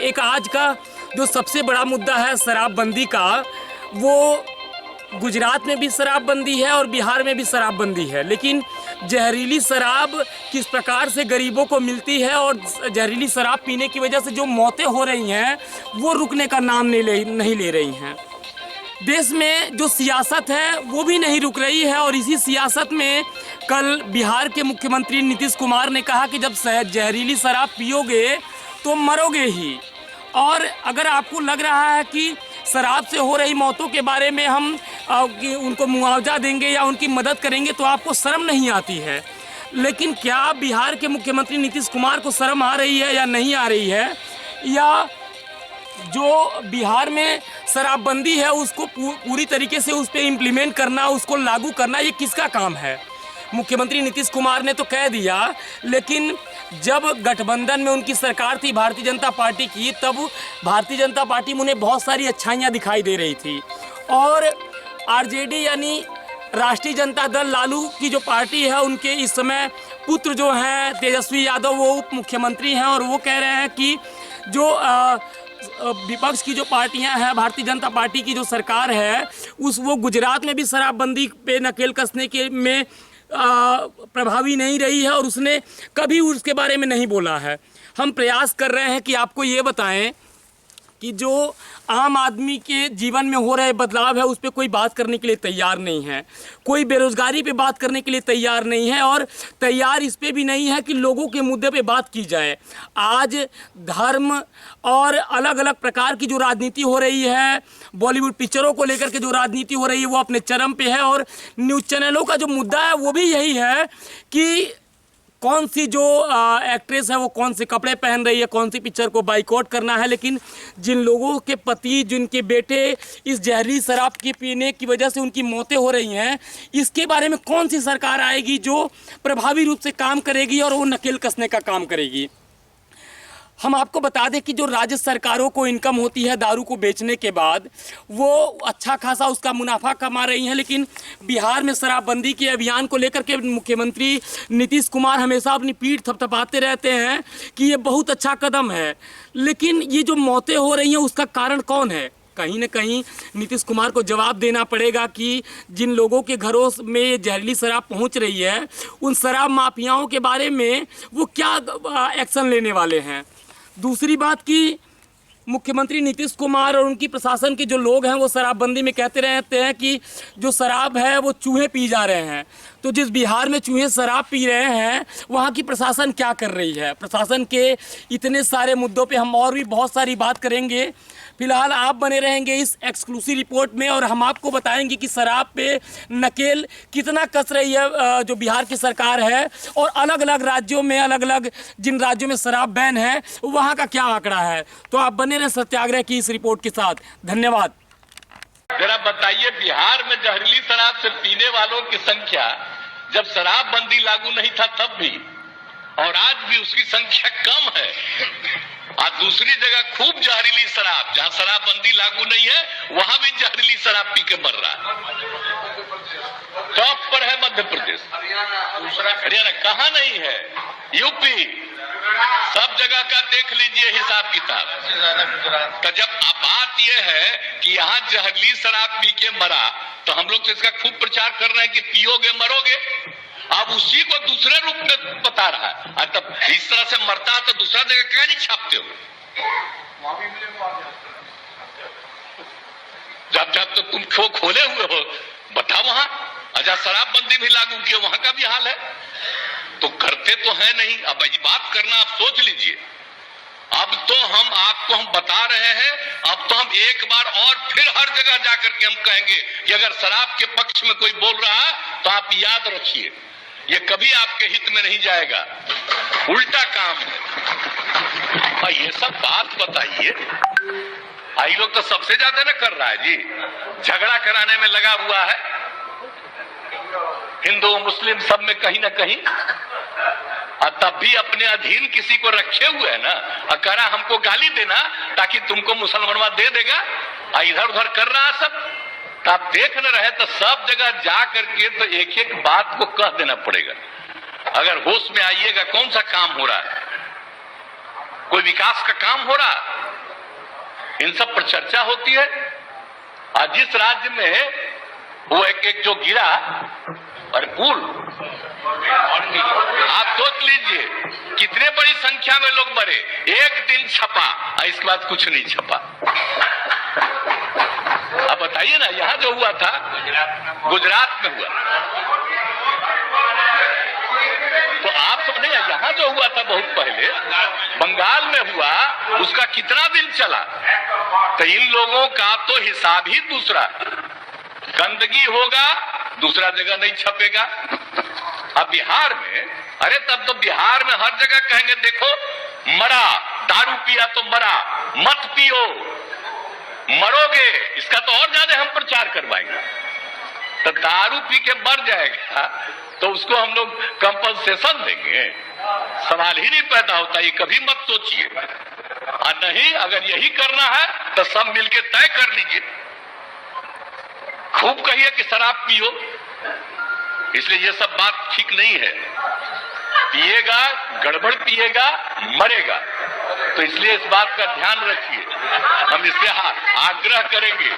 एक आज का जो सबसे बड़ा मुद्दा है शराबबंदी का, वो गुजरात में भी शराबबंदी है और बिहार में भी शराबबंदी है, लेकिन जहरीली शराब किस प्रकार से गरीबों को मिलती है और जहरीली शराब पीने की वजह से जो मौतें हो रही हैं वो रुकने का नाम नहीं ले रही हैं। देश में जो सियासत है वो भी नहीं रुक रही है और इसी सियासत में कल बिहार के मुख्यमंत्री नीतीश कुमार ने कहा कि जब जहरीली शराब पियोगे तो मरोगे ही। और अगर आपको लग रहा है कि शराब से हो रही मौतों के बारे में हम उनको मुआवजा देंगे या उनकी मदद करेंगे तो आपको शर्म नहीं आती है, लेकिन क्या बिहार के मुख्यमंत्री नीतीश कुमार को शर्म आ रही है या नहीं आ रही है, या जो बिहार में शराबबंदी है उसको पूरी तरीके से उस पर इम्प्लीमेंट करना, उसको लागू करना, ये किसका काम है? मुख्यमंत्री नीतीश कुमार ने तो कह दिया, लेकिन जब गठबंधन में उनकी सरकार थी भारतीय जनता पार्टी की, तब भारतीय जनता पार्टी में उन्हें बहुत सारी अच्छाइयाँ दिखाई दे रही थी और आरजेडी यानी राष्ट्रीय जनता दल लालू की जो पार्टी है उनके इस समय पुत्र जो हैं तेजस्वी यादव वो उप मुख्यमंत्री हैं और वो कह रहे हैं कि जो विपक्ष की जो पार्टियां हैं, भारतीय जनता पार्टी की जो सरकार है वो गुजरात में भी शराबबंदी पे नकेल कसने के में प्रभावी नहीं रही है और उसने कभी उसके बारे में नहीं बोला है। हम प्रयास कर रहे हैं कि आपको ये बताएं कि जो आम आदमी के जीवन में हो रहे बदलाव है उस पर कोई बात करने के लिए तैयार नहीं है, कोई बेरोज़गारी पे बात करने के लिए तैयार नहीं है और तैयार इस पे भी नहीं है कि लोगों के मुद्दे पे बात की जाए। आज धर्म और अलग अलग प्रकार की जो राजनीति हो रही है, बॉलीवुड पिक्चरों को लेकर के जो राजनीति हो रही है वो अपने चरम पे है और न्यूज़ चैनलों का जो मुद्दा है वो भी यही है कि कौन सी जो एक्ट्रेस है वो कौन से कपड़े पहन रही है, कौन सी पिक्चर को बाइकआउट करना है। लेकिन जिन लोगों के पति, जिनके बेटे इस जहरीली शराब के पीने की वजह से उनकी मौतें हो रही हैं, इसके बारे में कौन सी सरकार आएगी जो प्रभावी रूप से काम करेगी और वो नकेल कसने का काम करेगी? हम आपको बता दें कि जो राज्य सरकारों को इनकम होती है दारू को बेचने के बाद, वो अच्छा खासा उसका मुनाफा कमा रही हैं, लेकिन बिहार में शराबबंदी के अभियान को लेकर के मुख्यमंत्री नीतीश कुमार हमेशा अपनी पीठ थपथपाते रहते हैं कि ये बहुत अच्छा कदम है, लेकिन ये जो मौतें हो रही हैं उसका कारण कौन है? कहीं ना कहीं नीतीश कुमार को जवाब देना पड़ेगा कि जिन लोगों के घरों में जहरीली शराब पहुंच रही है उन शराब माफियाओं के बारे में वो क्या एक्शन लेने वाले हैं। दूसरी बात कि मुख्यमंत्री नीतीश कुमार और उनकी प्रशासन के जो लोग हैं वो शराबबंदी में कहते रहते हैं कि जो शराब है वो चूहे पी जा रहे हैं। तो जिस बिहार में चूहे शराब पी रहे हैं वहाँ की प्रशासन क्या कर रही है? प्रशासन के इतने सारे मुद्दों पे हम और भी बहुत सारी बात करेंगे। फिलहाल आप बने रहेंगे इस एक्सक्लूसिव रिपोर्ट में और हम आपको बताएंगे कि शराब पे नकेल कितना कस रही है जो बिहार की सरकार है और अलग अलग राज्यों में, अलग अलग जिन राज्यों में शराब बैन है वहाँ का क्या आंकड़ा है। तो आप बने रहे सत्याग्रह की इस रिपोर्ट के साथ। धन्यवाद। जरा बताइए, बिहार में जहरीली शराब से पीने वालों की संख्या जब शराबबंदी लागू नहीं था तब भी और आज भी उसकी संख्या कम है। आज दूसरी जगह खूब जहरीली शराब, जहां शराबबंदी लागू नहीं है वहां भी जहरीली शराब पी के मर रहा है। टॉप पर है मध्य प्रदेश, हरियाणा कहां नहीं है, यूपी, सब जगह का देख लीजिए हिसाब किताब। तो जब बात यह है कि यहाँ जहरीली शराब पी के मरा तो हम लोग तो इसका खूब प्रचार कर रहे हैं कि पियोगे मरोगे। अब उसी को दूसरे रूप में बता रहा है। तब इस तरह से मरता है तो दूसरा जगह क्या नहीं छापते हो? जब जब तो तुम क्यों खोले हुए हो बताओ। वहां अच्छा शराबबंदी भी लागू किए, वहां का भी हाल है। तो करते तो है नहीं। अब ये बात करना आप सोच लीजिए। अब तो हम बता रहे हैं, अब तो हम एक बार और फिर हर जगह जाकर के हम कहेंगे कि अगर शराब के पक्ष में कोई बोल रहा है तो आप याद रखिए ये कभी आपके हित में नहीं जाएगा, उल्टा काम है। ये सब बात बताइए। आई लोग तो सबसे ज्यादा ना कर रहा है जी, झगड़ा कराने में लगा हुआ है। हिंदू मुस्लिम सब में कहीं ना कहीं, तब भी अपने अधीन किसी को रखे हुए है ना। करा हमको गाली देना ताकि तुमको मुसलमानवा दे देगा, इधर उधर कर रहा है सब। तो आप देख न रहे तो सब जगह जा करके तो एक एक बात को कह देना पड़ेगा। अगर होश में आइएगा कौन सा काम हो रहा है। कोई विकास का काम हो रहा, इन सब पर चर्चा होती है। और जिस राज्य में वो एक जो गिरा और पुल, आप सोच लीजिए कितने बड़ी संख्या में लोग मरे, एक दिन छपा और इसके बाद कुछ नहीं छपा। अब बताइए ना, यहां जो हुआ था गुजरात में हुआ, तो आप समझे, यहां जो हुआ था बहुत पहले बंगाल में हुआ, उसका कितना दिन चला। तो इन लोगों का तो हिसाब ही दूसरा, गंदगी होगा दूसरा जगह नहीं छपेगा। अब बिहार में, अरे तब तो बिहार में हर जगह कहेंगे देखो मरा, दारू पिया तो मरा, मत पियो मरोगे, इसका तो और ज्यादा हम प्रचार करवाएंगे। तो दारू पी के मर जाएगा तो उसको हम लोग कंपनसेशन देंगे, सवाल ही नहीं पैदा होता। ये कभी मत सोचिए। और नहीं, अगर यही करना है तो सब मिलके तय कर लीजिए, खूब कहिए कि शराब पियो। इसलिए ये सब बात ठीक नहीं है। पिएगा, गड़बड़ पिएगा, मरेगा। तो इसलिए इस बात का ध्यान रखिए, हम इससे आग्रह करेंगे।